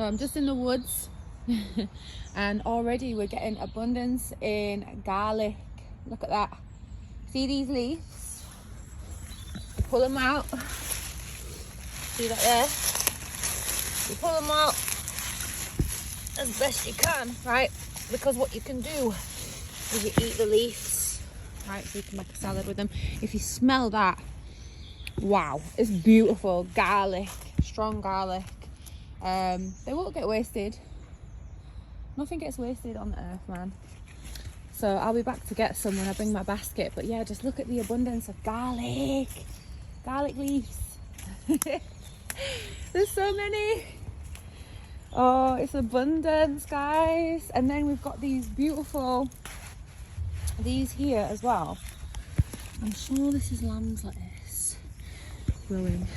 I'm just in the woods and already we're getting abundance in garlic. Look at that. See these leaves? You pull them out. See that there? You pull them out as best you can, right? Because what you can do is you eat the leaves, right? So you can make a salad with them. If you smell that, wow, it's beautiful. Garlic, strong garlic. They won't get wasted. Nothing gets wasted on earth, man. So I'll be back to get some when I bring my basket. But yeah, just look at the abundance of garlic leaves. There's so many. Oh, it's abundance, guys. And then we've got these beautiful, these here as well. I'm sure this is lamb's lettuce growing.